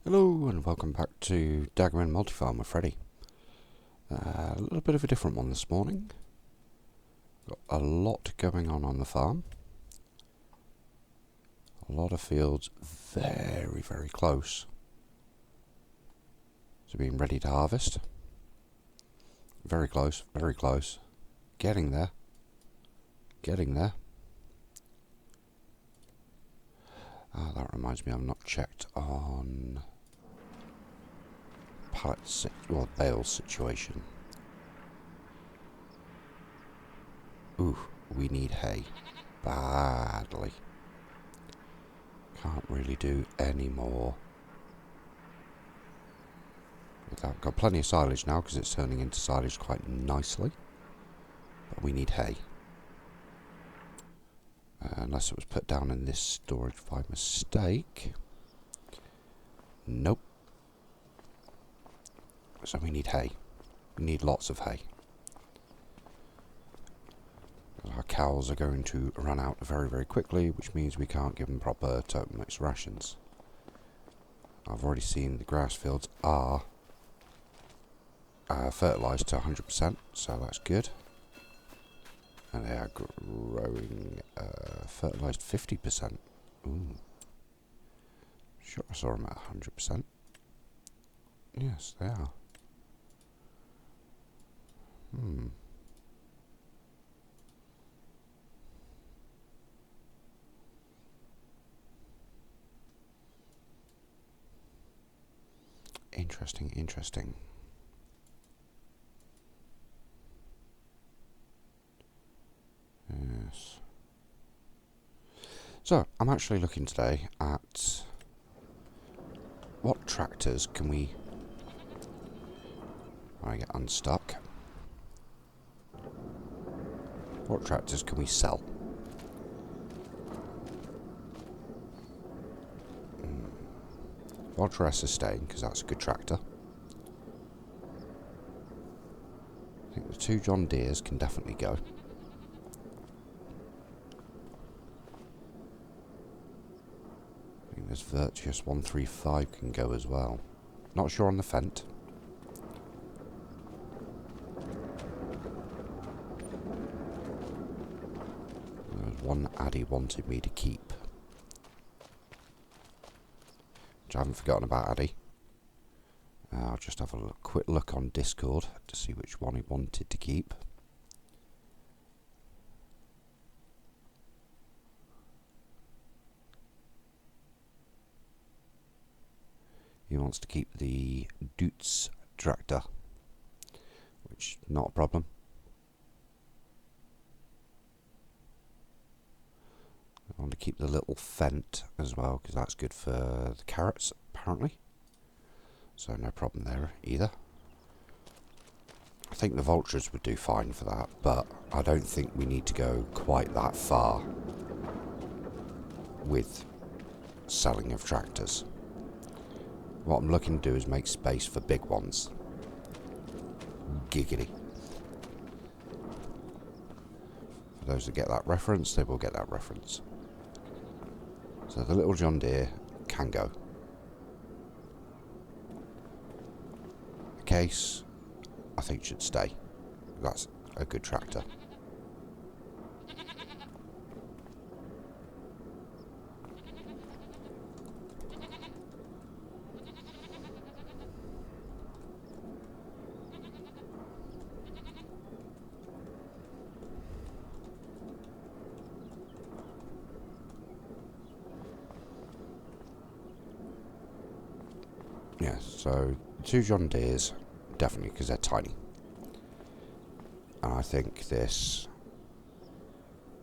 Hello and welcome back to Daggerwin Multifarm with Freddy. A little bit of a different one this morning. Got a lot going on the farm. A lot of fields very close to being ready to harvest. Very close. Getting there. That reminds me, I've not checked on bale situation. Ooh, we need hay badly. Can't really do any more without. Got plenty of silage now because it's turning into silage quite nicely, but we need hay. Unless it was put down in this storage by mistake. Nope. So we need hay. We need lots of hay. Our cows are going to run out very quickly, which means we can't give them proper total mixed rations. I've already seen the grass fields are fertilised to 100%, so that's good. And they are growing fertilised 50%. Ooh. Sure, I saw them at 100%. Yes, they are. Interesting. Yes. So, I'm actually looking today at what tractors can we... I get unstuck. What tractors can we sell? Ultra S is staying because that's a good tractor. I think the 2 John Deeres can definitely go. I think this Virtuous 135 can go as well. Not sure on the Fendt. There was one Addy wanted me to keep, which I haven't forgotten about Addy. I'll just have a quick look on Discord to see which one he wanted to keep. He wants to keep the Dutz tractor, which is not a problem. I want to keep the little Fendt as well because that's good for the carrots apparently. So no problem there either. I think the vultures would do fine for that, but I don't think we need to go quite that far with selling of tractors. What I'm looking to do is make space for big ones. Giggity. For those that get that reference, they will get that reference. So the little John Deere can go. The Case, I think, should stay. That's a good tractor. Yes, so 2 John Deeres, definitely, because they're tiny. And I think this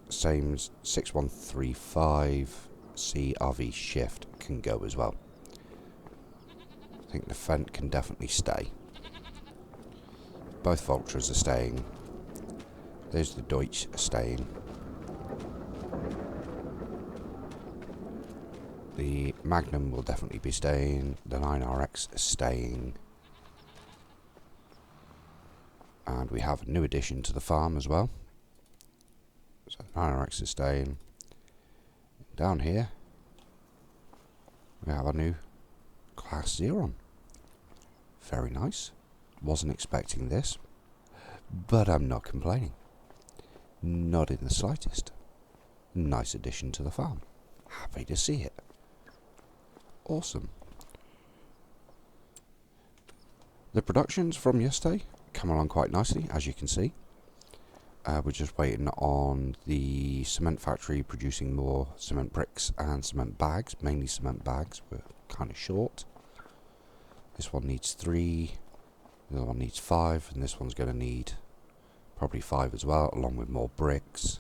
same 6135 CRV Shift can go as well. I think the Fendt can definitely stay. Both Vultures are staying. There's the Deutsch staying. The Magnum will definitely be staying. The 9RX is staying. And we have a new addition to the farm as well. So 9RX is staying. Down here, we have a new Class Xeron. Very nice. Wasn't expecting this, but I'm not complaining. Not in the slightest. Nice addition to the farm. Happy to see it. Awesome. The productions from yesterday come along quite nicely, as you can see. We're just waiting on the cement factory producing more cement bricks and cement bags, mainly cement bags. We're kind of short. This one needs 3, the other one needs 5, and this one's going to need probably 5 as well, along with more bricks.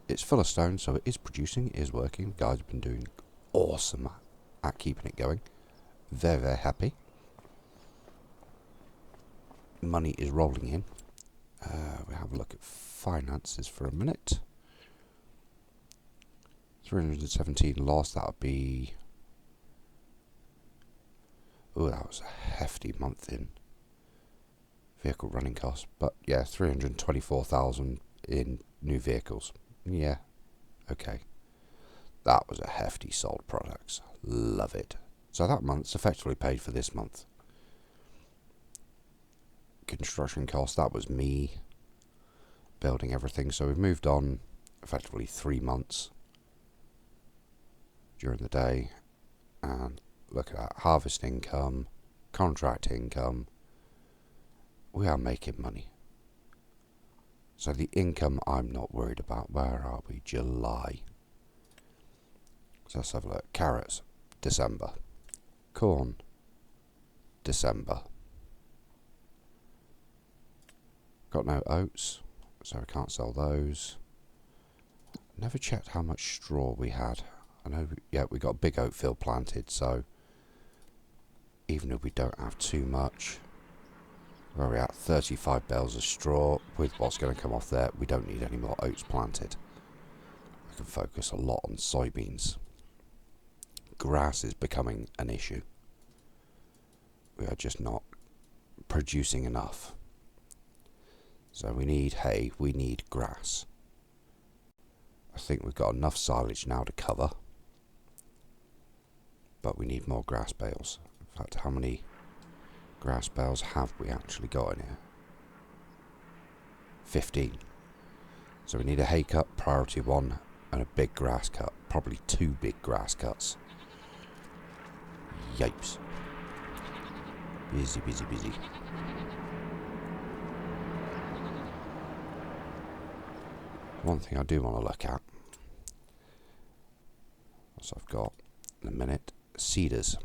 It's full of stone, so it is producing, it is working. The guys have been doing awesome at keeping it going. Very, very happy. Money is rolling in. We have a look at finances for a minute. 317 lost, that would be... Oh, that was a hefty month in vehicle running costs. But yeah, 324,000 in new vehicles. Yeah, okay. That was a hefty sold products. Love it. So that month's effectively paid for this month. Construction costs, that was me building everything. So we've moved on effectively 3 months during the day. And look at that. Harvest income, contract income. We are making money. So the income I'm not worried about. Where are we? July. So let's have a look. Carrots, December. Corn, December. Got no oats, so I can't sell those. Never checked how much straw we had. I know, yeah, we got a big oat field planted, so even if we don't have too much, where are we at? 35 bales of straw. With what's going to come off there, we don't need any more oats planted. We can focus a lot on soybeans. Grass is becoming an issue. We are just not producing enough. So we need hay, we need grass. I think we've got enough silage now to cover. But we need more grass bales. In fact, how many grass bales have we actually got in here? 15. So we need a hay cut, priority 1, and a big grass cut. Probably 2 big grass cuts. Yipes. Busy, busy, busy. One thing I do want to look at, as I've got in a minute, cedars.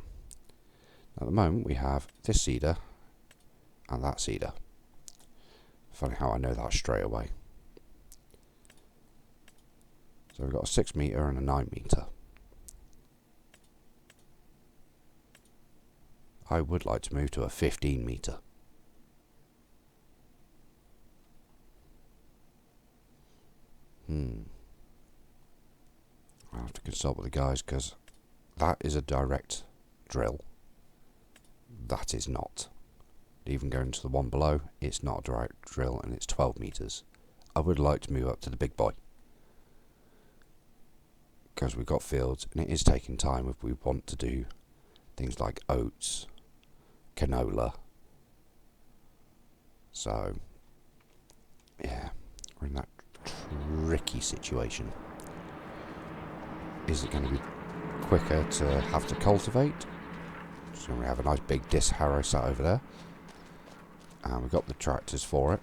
At the moment we have this cedar and that cedar. Funny how I know that straight away. So we've got a 6 metre and a 9 metre. I would like to move to a 15 metre. I'll have to consult with the guys, because that is a direct drill. That is not. Even going to the one below, it's not a direct drill, and it's 12 metres. I would like to move up to the big boy, because we've got fields, and it is taking time if we want to do things like oats, canola. So, yeah, we're in that tricky situation. Is it going to be quicker to have to cultivate? So we have a nice big disc harrow sat over there, and we've got the tractors for it.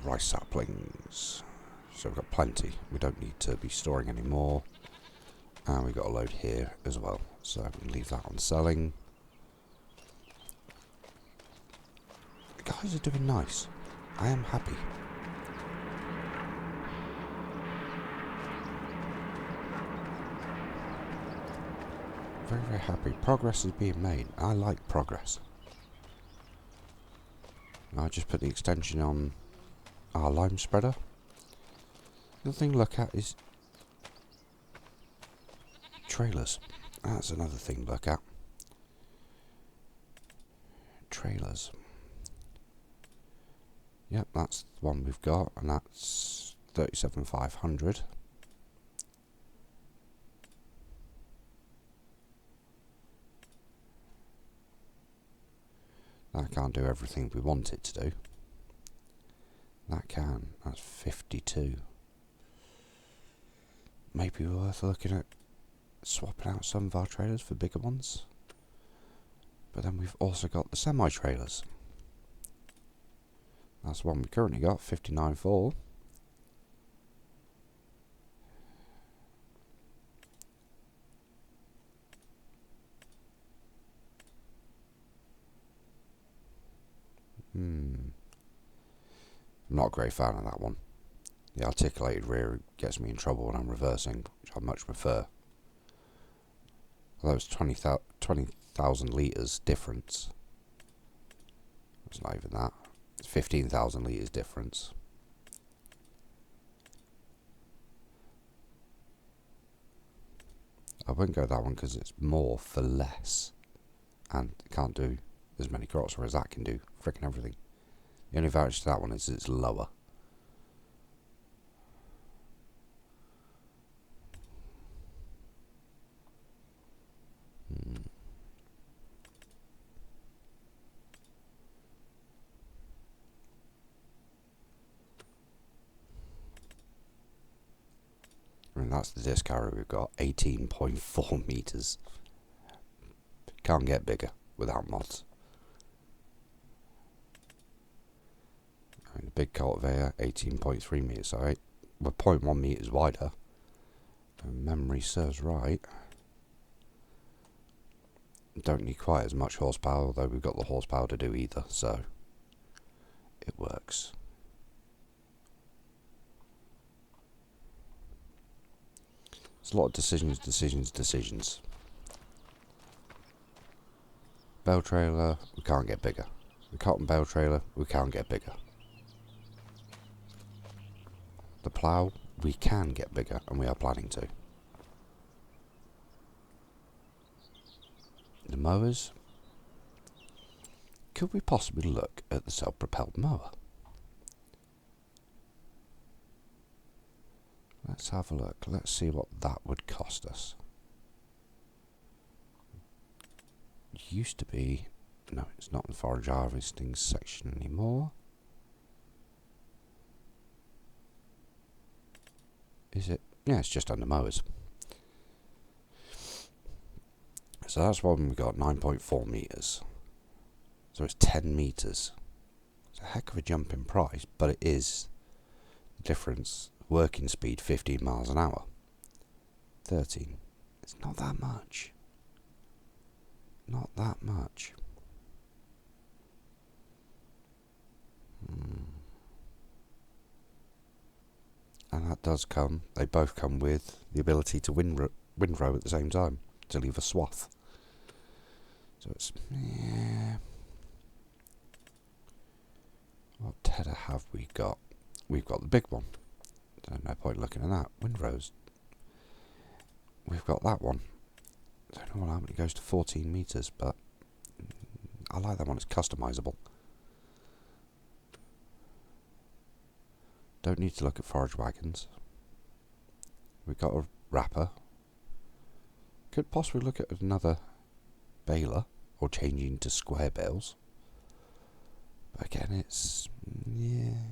Rice saplings, so we've got plenty. We don't need to be storing any more, and we've got a load here as well, so we can leave that on selling. The guys are doing nice. I am happy. Very, very happy. Progress is being made. I like progress. I just put the extension on our lime spreader. The other thing to look at is trailers. That's another thing to look at. Trailers. Yep, that's the one we've got, and that's 37,500. That can't do everything we want it to do. That can. That's 52. Maybe worth looking at swapping out some of our trailers for bigger ones. But then we've also got the semi-trailers. That's the one we currently got, 59.4. I'm not a great fan of that one. The articulated rear gets me in trouble when I'm reversing, which I much prefer. Although it's 20,000 litres difference. It's not even that. It's 15,000 litres difference. I wouldn't go that one because it's more for less. And it can't do as many crops, whereas that can do frickin' everything. The only advantage to that one is it's lower. I mean, that's the disc carrier we've got, 18.4 metres. Can't get bigger without mods. I mean, the big cultivator, 18.3 metres, so we're 0.1 metres wider. If memory serves right. Don't need quite as much horsepower, although we've got the horsepower to do either, so it works. There's a lot of decisions. Bale trailer, we can't get bigger. The cotton bale trailer, we can't get bigger. The plough, we can get bigger, and we are planning to. The mowers, could we possibly look at the self-propelled mower? Let's have a look. Let's see what that would cost us. It used to be... No, it's not in the forage harvesting section anymore. Is it? Yeah, it's just under mowers. So that's one we've got, 9.4 metres. So it's 10 metres. It's a heck of a jump in price, but it is the difference. Working speed 15 miles an hour. 13. It's not that much. Not that much. And that does come, they both come with the ability to windrow at the same time, to leave a swath. So it's, yeah. What tedder have we got? We've got the big one. No point looking at that. Windrows. We've got that one. I don't know how many goes to 14 metres, but I like that one. It's customisable. Don't need to look at forage wagons. We've got a wrapper. Could possibly look at another baler or changing to square bales. But again, it's... yeah...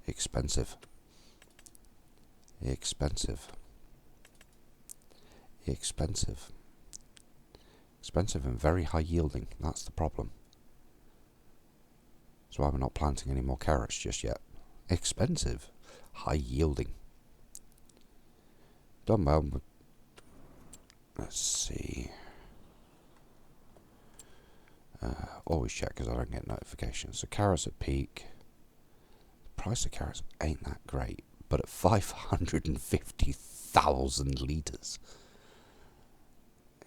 Expensive and very high yielding. That's the problem. That's why we're not planting any more carrots just yet. Expensive, high yielding. Done well. Let's see. Always check because I don't get notifications. So carrots at peak. Price of carrots ain't that great, but at 550,000 litres,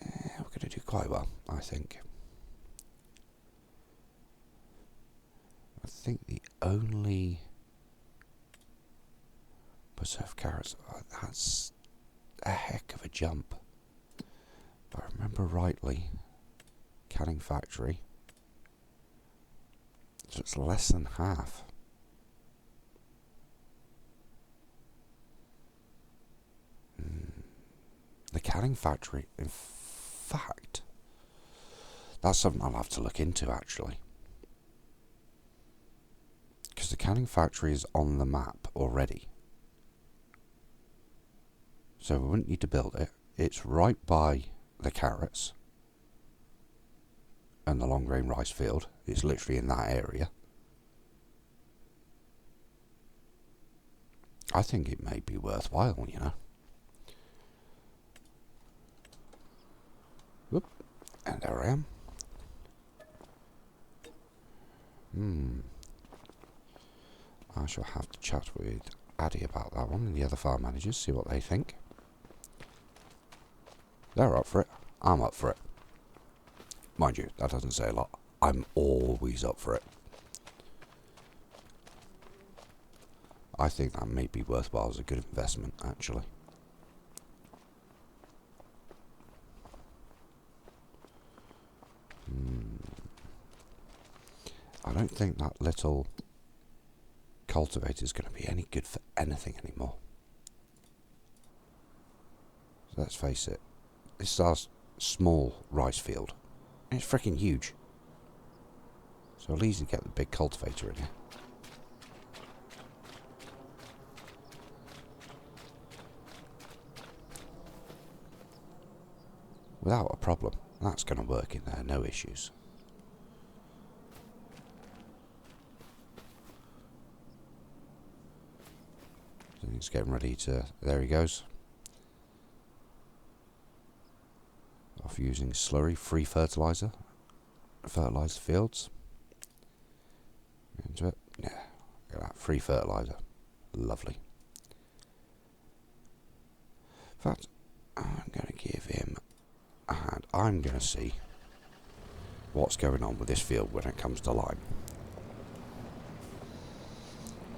we're going to do quite well, I think. I think the only preserved carrots, that's a heck of a jump. If I remember rightly, canning factory, so it's less than half. The canning factory in fact, that's something I'll have to look into, actually. Because the canning factory is on the map already. So we wouldn't need to build it. It's right by the carrots and the long grain rice field. It's literally in that area. I think it may be worthwhile, you know. Whoop. And there I am. I shall have to chat with Addy about that one and the other farm managers, see what they think. They're up for it. I'm up for it. Mind you, that doesn't say a lot. I'm always up for it. I think that may be worthwhile as a good investment, actually. I don't think that little cultivator is going to be any good for anything anymore. So let's face it, this is our small rice field. And it's freaking huge. So I'll easily get the big cultivator in here. Without a problem. That's going to work in there, no issues. So he's getting ready to... There he goes. Off using slurry, free fertilizer. Fertilize the fields. Into it. Yeah, look at that, free fertilizer. Lovely. In fact, I'm going to give him... And I'm going to see what's going on with this field when it comes to lime.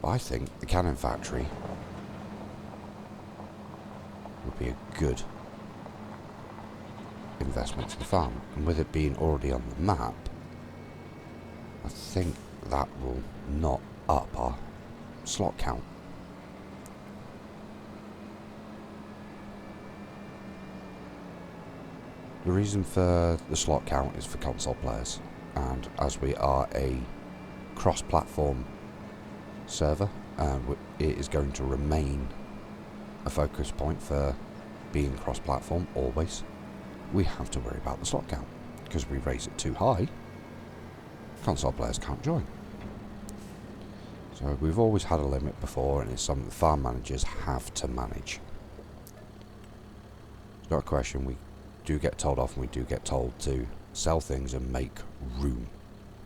I think the cannon factory would be a good investment for the farm. And with it being already on the map, I think that will not up our slot count. The reason for the slot count is for console players, and as we are a cross-platform server, it is going to remain a focus point for being cross-platform always. We have to worry about the slot count, because if we raise it too high, console players can't join. So we've always had a limit before, and it's something the farm managers have to manage. It's not a question. We do get told off, and we do get told to sell things and make room,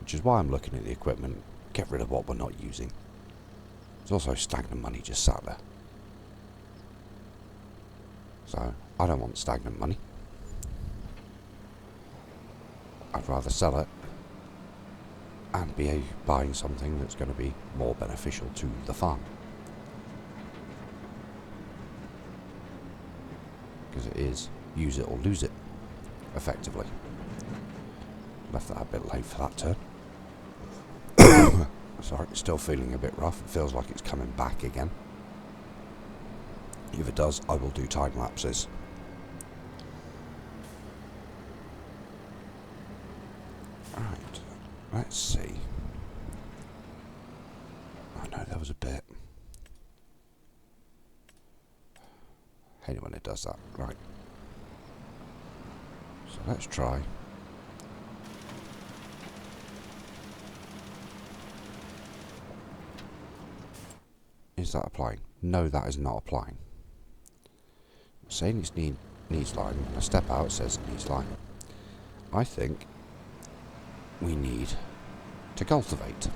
which is why I'm looking at the equipment, get rid of what we're not using. There's also stagnant money just sat there. So I don't want stagnant money. I'd rather sell it and be buying something that's going to be more beneficial to the farm. Because it is use it or lose it, effectively. Left that a bit late for that turn. Sorry, it's still feeling a bit rough. It feels like it's coming back again. If it does, I will do time lapses. Right, let's see. I know there was a bit. Hate it when it does that. Right. So let's try. Is that applying? No, that is not applying. I'm saying it needs lime. When I step out, it says it needs lime. I think we need to cultivate.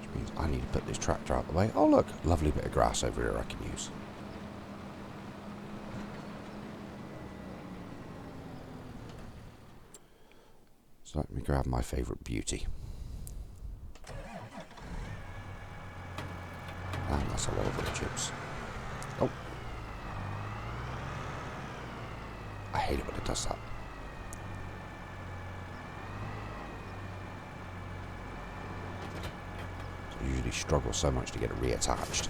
Which means I need to put this tractor out the way. Oh look, lovely bit of grass over here I can use. So let me grab my favourite beauty. And that's a lot of wood chips. Oh. I hate it when it does that. I usually struggle so much to get it reattached.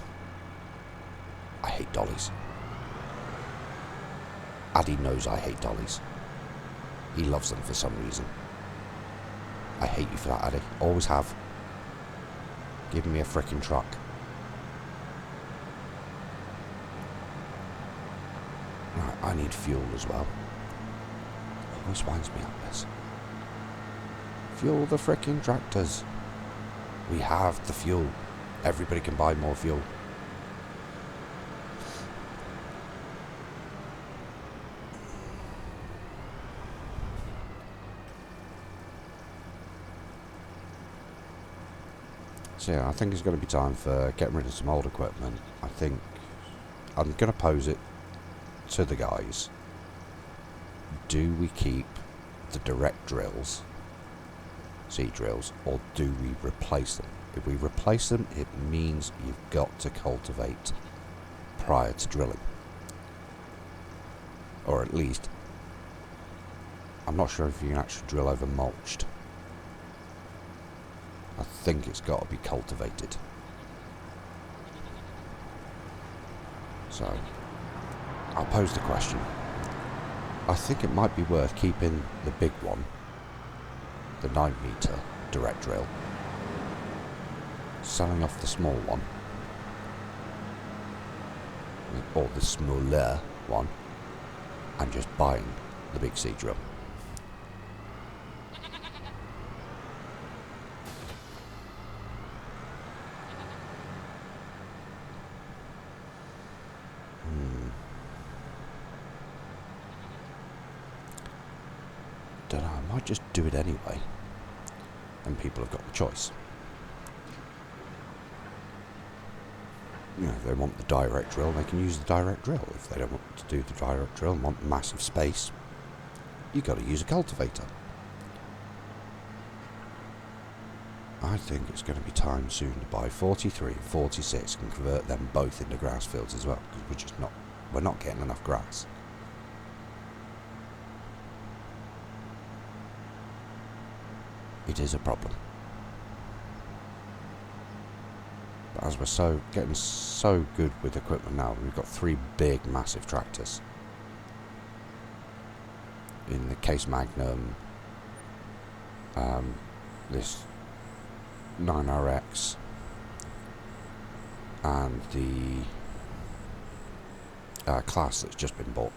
I hate dollies. Addy knows I hate dollies. He loves them for some reason. I hate you for that, Addy. Always have. Give me a frickin' truck. Right, I need fuel as well. Always winds me up, this. Fuel the frickin' tractors. We have the fuel. Everybody can buy more fuel. So yeah, I think it's going to be time for getting rid of some old equipment. I think I'm going to pose it to the guys. Do we keep the direct drills, seed drills, or do we replace them? If we replace them, it means you've got to cultivate prior to drilling. Or at least, I'm not sure if you can actually drill over mulched. I think it's got to be cultivated. So, I'll pose the question. I think it might be worth keeping the big one, the 9 metre direct drill, selling off the small one, or the smaller one, and just buying the big seed drill. Don't know, I might just do it anyway, and people have got the choice. You know, if they want the direct drill, they can use the direct drill. If they don't want to do the direct drill and want massive space, you got to use a cultivator. I think it's going to be time soon to buy 43 and 46 and convert them both into grass fields as well, because we're not getting enough grass. It is a problem. But as we're getting so good with equipment now, we've got 3 big, massive tractors. In the Case Magnum, this 9RX, and the class that's just been bought.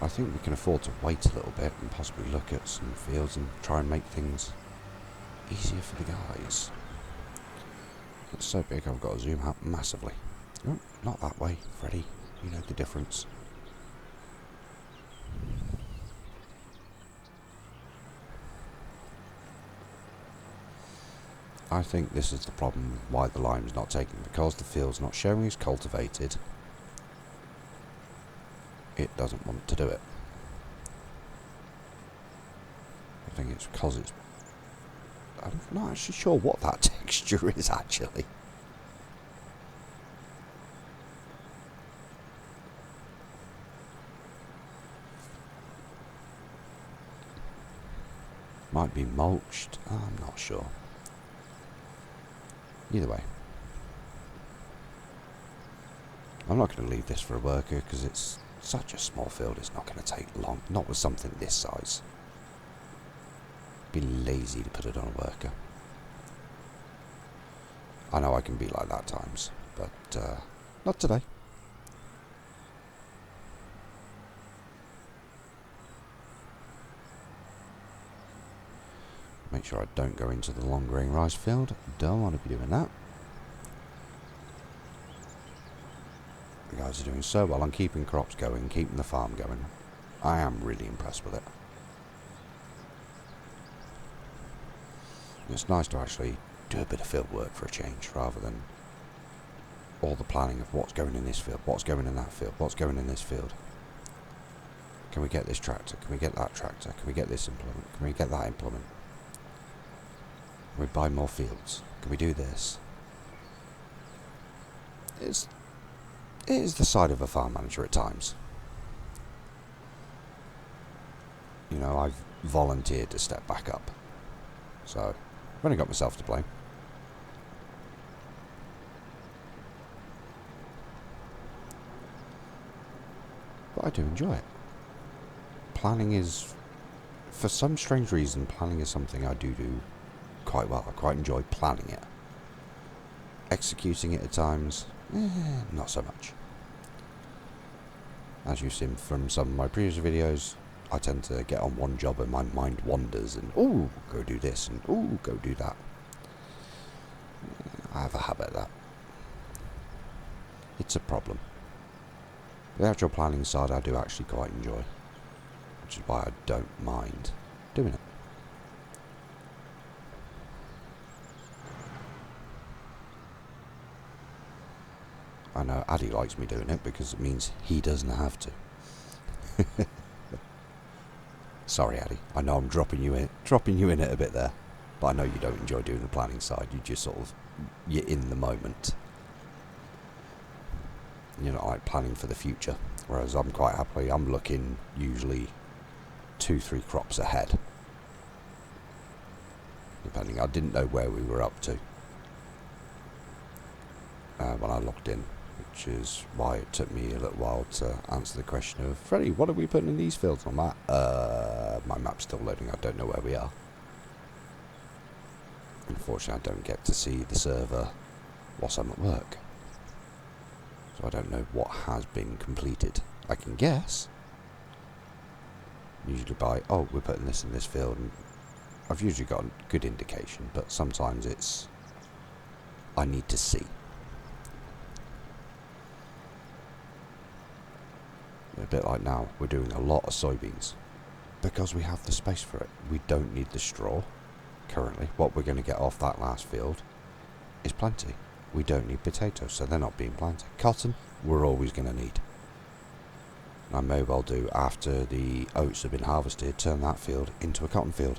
I think we can afford to wait a little bit and possibly look at some fields and try and make things easier for the guys. It's so big I've got to zoom out massively. Oh, not that way, Freddy. You know the difference. I think this is the problem why the lime's not taking, because the field's not showing it's cultivated. It doesn't want to do it. I think it's because it's... I'm not actually sure what that texture is actually. Might be mulched. I'm not sure. Either way. I'm not going to leave this for a worker because it's such a small field, it's not going to take long. Not with something this size. Be lazy to put it on a worker. I know I can be like that at times, but not today. Make sure I don't go into the long grain rice field. Don't want to be doing that. The guys are doing so well on keeping crops going, keeping the farm going. I am really impressed with it. It's nice to actually do a bit of field work for a change, rather than all the planning of what's going in this field, what's going in that field, what's going in this field. Can we get this tractor? Can we get that tractor? Can we get this implement? Can we get that implement? Can we buy more fields? Can we do this? It is the side of a farm manager at times. You know, I've volunteered to step back up. So, I've only got myself to blame. but I do enjoy it. Planning is, for some strange reason, planning is something I do quite well. I quite enjoy planning it. Executing it at times, not so much. As you've seen from some of my previous videos, I tend to get on one job and my mind wanders and, oh, go do this, and oh, go do that. I have a habit of that. It's a problem. The actual planning side I do actually quite enjoy, which is why I don't mind doing it. I know Addy likes me doing it because it means he doesn't have to. Sorry, Addy. I know I'm dropping you in it a bit there, but I know you don't enjoy doing the planning side. You just you're in the moment. You're not like planning for the future. Whereas I'm quite happily, I'm looking usually 2-3 crops ahead. Depending, I didn't know where we were up to when I logged in, which is why it took me a little while to answer the question of, Freddie, what are we putting in these fields? I'm like, my map's still loading, I don't know where we are. Unfortunately, I don't get to see the server whilst I'm at work. So I don't know what has been completed. I can guess. Usually by, oh, we're putting this in this field. And I've usually got a good indication, but sometimes it's, I need to see. A bit like now, we're doing a lot of soybeans because we have the space for it. We don't need the straw currently. What we're going to get off that last field is plenty. We don't need potatoes, so they're not being planted. Cotton, we're always going to need. And I may well do, after the oats have been harvested, turn that field into a cotton field.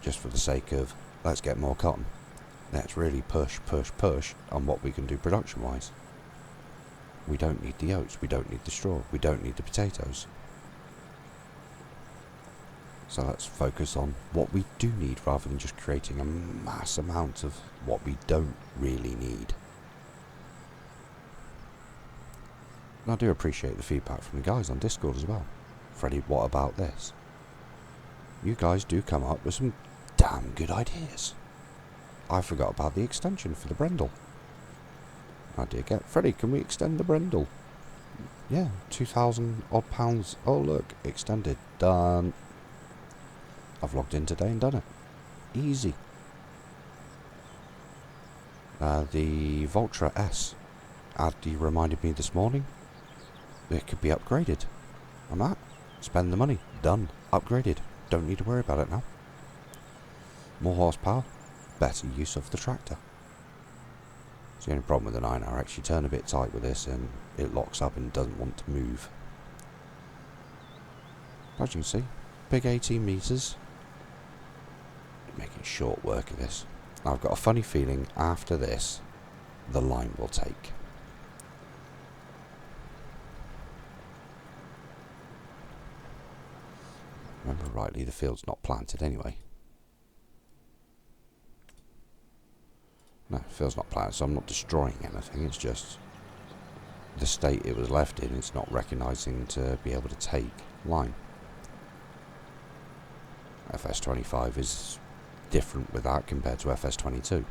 Just for the sake of, let's get more cotton. Let's really push on what we can do production-wise. We don't need the oats, we don't need the straw, we don't need the potatoes. So let's focus on what we do need rather than just creating a mass amount of what we don't really need. And I do appreciate the feedback from the guys on Discord as well. Freddie, what about this? You guys do come up with some damn good ideas. I forgot about the extension for the Brendel. I did get, Freddie, can we extend the Brendel? Yeah, 2,000 odd pounds. Oh look, extended, done. I've logged in today and done it. Easy. The Vultra S. Addy reminded me this morning. It could be upgraded. I'm at. Spend the money. Done. Upgraded. Don't need to worry about it now. More horsepower. Better use of the tractor. It's the only problem with the 9RX. You turn a bit tight with this and it locks up and doesn't want to move. As you can see, big 18 metres. Making short work of this. I've got a funny feeling after this, the line will take. Remember rightly, the field's not planted anyway. No, the field's not planted, so I'm not destroying anything. It's just the state it was left in. It's not recognising to be able to take line. FS25 is different with that compared to FS22.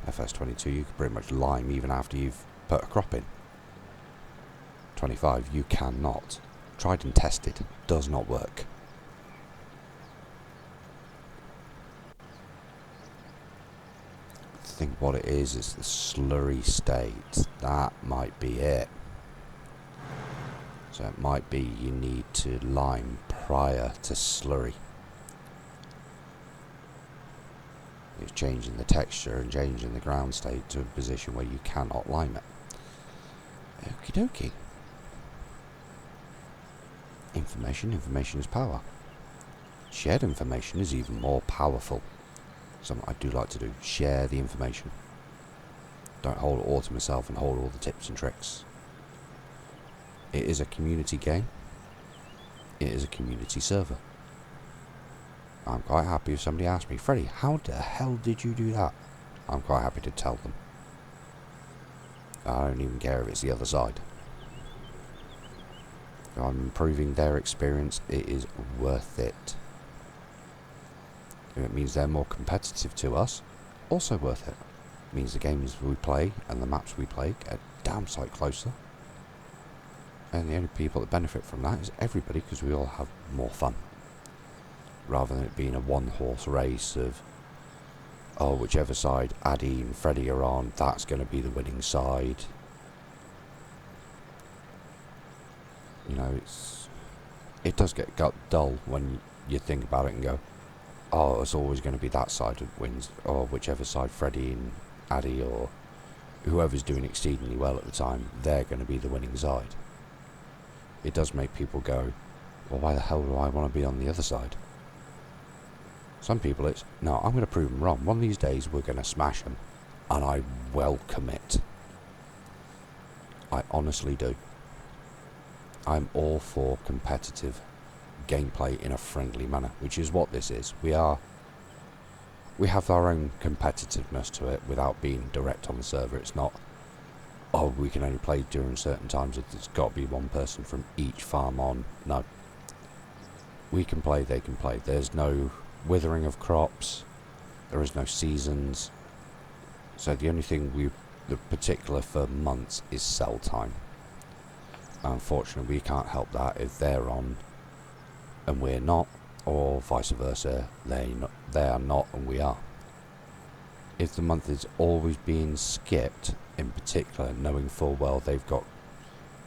FS22 you can pretty much lime even after you've put a crop in. 25 you cannot. Tried and tested, does not work. I think what it is the slurry state. That might be it. So it might be you need to lime prior to slurry. It's changing the texture and changing the ground state to a position where you cannot lime it. Okie dokie. Information is power. Shared information is even more powerful. Something I do like to do. Share the information. Don't hold it all to myself and hold all the tips and tricks. It is a community game. It is a community server. I'm quite happy if somebody asks me, Freddie, how the hell did you do that? I'm quite happy to tell them. I don't even care if it's the other side. If I'm improving their experience, it is worth it. If it means they're more competitive to us, also worth it. It means the games we play and the maps we play get a damn sight closer. And the only people that benefit from that is everybody, because we all have more fun. Rather than it being a one-horse race of, oh, whichever side Addy and Freddy are on, that's going to be the winning side. You know, it does get dull when you think about it and go, oh, it's always going to be that side that wins, or whichever side Freddy and Addy or whoever's doing exceedingly well at the time, they're going to be the winning side. It does make people go, well, why the hell do I want to be on the other side? Some people it's, no, I'm going to prove them wrong. One of these days we're going to smash them. And I welcome it. I honestly do. I'm all for competitive gameplay in a friendly manner, which is what this is. We have our own competitiveness to it without being direct on the server. It's not, oh, we can only play during certain times. It's got to be one person from each farm on. No. We can play, they can play. There's no withering of crops. There is no seasons. So the only thing the particular for months is sell time. Unfortunately, we can't help that if they're on and we're not, or vice versa, they are not and we are. If the month is always being skipped, in particular, knowing full well they've got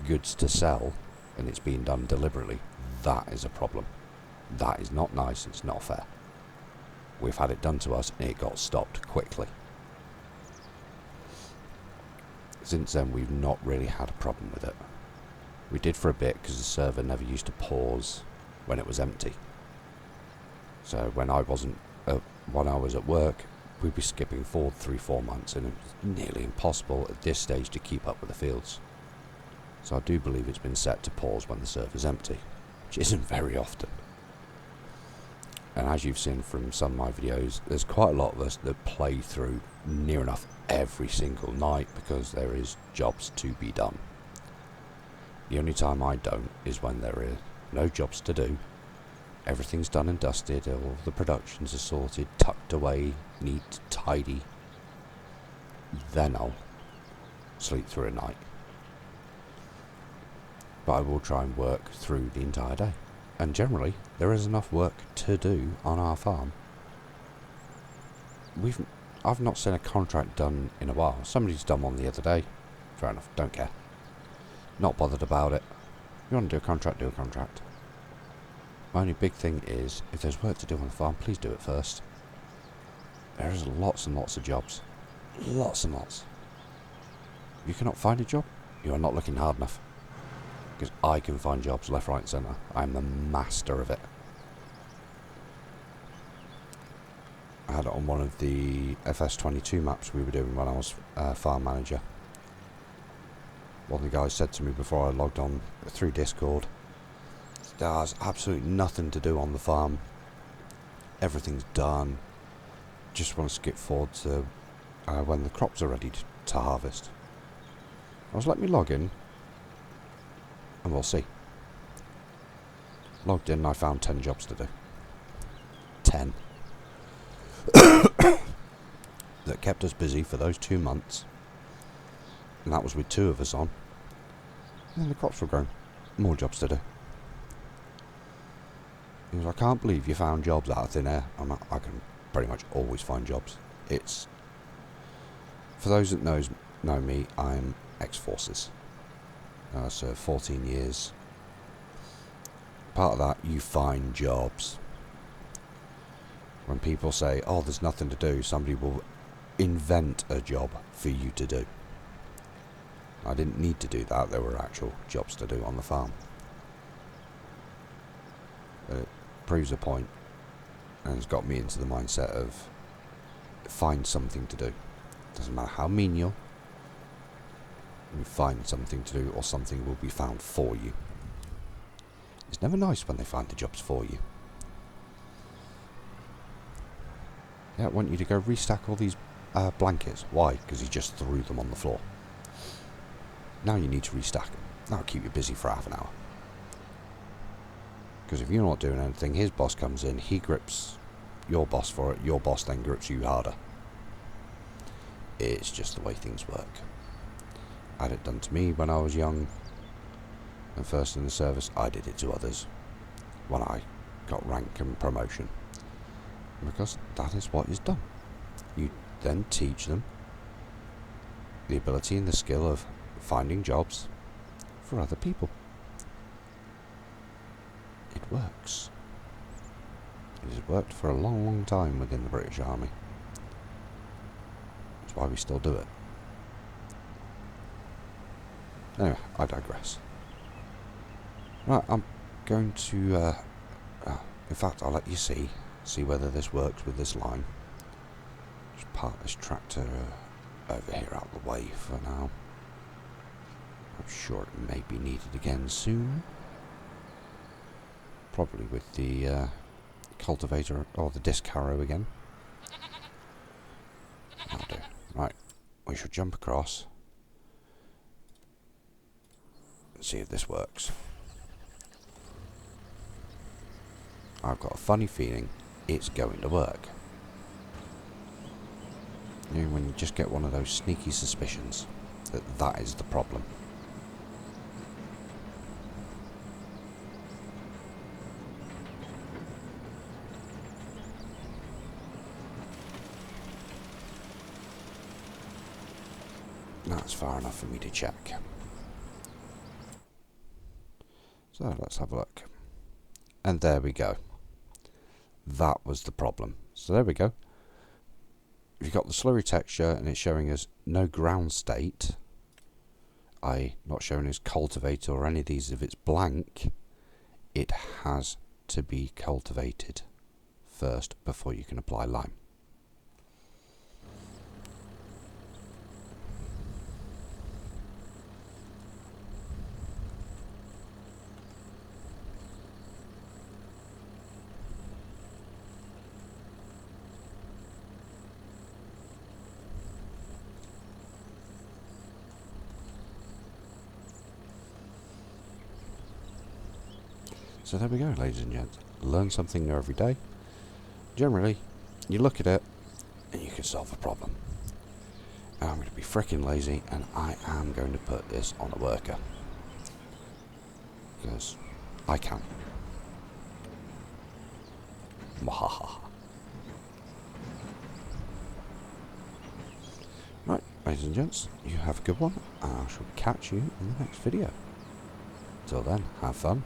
goods to sell and it's being done deliberately, that is a problem. That is not nice, it's not fair. We've had it done to us and it got stopped quickly. Since then, we've not really had a problem with it. We did for a bit because the server never used to pause when it was empty. So when I was at work, we'd be skipping forward 3-4 months, and it was nearly impossible at this stage to keep up with the fields. So I do believe it's been set to pause when the server's empty, which isn't very often. And as you've seen from some of my videos, there's quite a lot of us that play through near enough every single night because there is jobs to be done. The only time I don't is when there are no jobs to do, everything's done and dusted, all the productions are sorted, tucked away, neat, tidy. Then I'll sleep through a night. But I will try and work through the entire day. And generally, there is enough work to do on our farm. I've not seen a contract done in a while. Somebody's done one the other day. Fair enough, don't care. Not bothered about it. You want to do a contract, do a contract. My only big thing is, if there's work to do on the farm, please do it first. There's lots and lots of jobs. Lots and lots. If you cannot find a job, you are not looking hard enough. Because I can find jobs left, right and centre. I'm the master of it. I had it on one of the FS22 maps we were doing when I was farm manager. One of the guys said to me before I logged on through Discord, there's absolutely nothing to do on the farm. Everything's done. Just want to skip forward to when the crops are ready to harvest. I was, let me log in and we'll see. Logged in and I found 10 jobs to do. 10. That kept us busy for those 2 months. And that was with 2 of us on. And then the crops were grown. More jobs to do. He was, I can't believe you found jobs out of thin air. I can pretty much always find jobs. It's... For those that know me, I'm ex-forces. I served 14 years. Part of that, you find jobs. When people say, oh, there's nothing to do, somebody will invent a job for you to do. I didn't need to do that. There were actual jobs to do on the farm. But it proves a point, and it's got me into the mindset of find something to do. Doesn't matter how menial, you find something to do, or something will be found for you. It's never nice when they find the jobs for you. Yeah, I want you to go restack all these blankets. Why? Because he just threw them on the floor. Now you need to restack them. That'll keep you busy for half an hour. Because if you're not doing anything, his boss comes in, he grips your boss for it, your boss then grips you harder. It's just the way things work. I had it done to me when I was young and first in the service. I did it to others when I got rank and promotion. Because that is what is done. You then teach them the ability and the skill of finding jobs for other people. It works. It has worked for a long, long time within the British Army. That's why we still do it. Anyway, I digress. Right, I'm going to... in fact, I'll let you see whether this works with this line. Just park this tractor over here out of the way for now. I'm sure it may be needed again soon. Probably with the cultivator or the disc harrow again. That'll do. Right, we should jump across and see if this works. I've got a funny feeling it's going to work. You know, when you just get one of those sneaky suspicions that is the problem. That's far enough for me to check. So let's have a look. And there we go. That was the problem. So there we go. If you've got the slurry texture and it's showing us no ground state, i.e. not showing us cultivate or any of these, if it's blank, it has to be cultivated first before you can apply lime. So there we go, ladies and gents. Learn something new every day. Generally, you look at it and you can solve a problem. And I'm going to be frickin' lazy and I am going to put this on a worker. Because I can. Mwahaha. Right, ladies and gents, you have a good one and I shall catch you in the next video. Till then, have fun.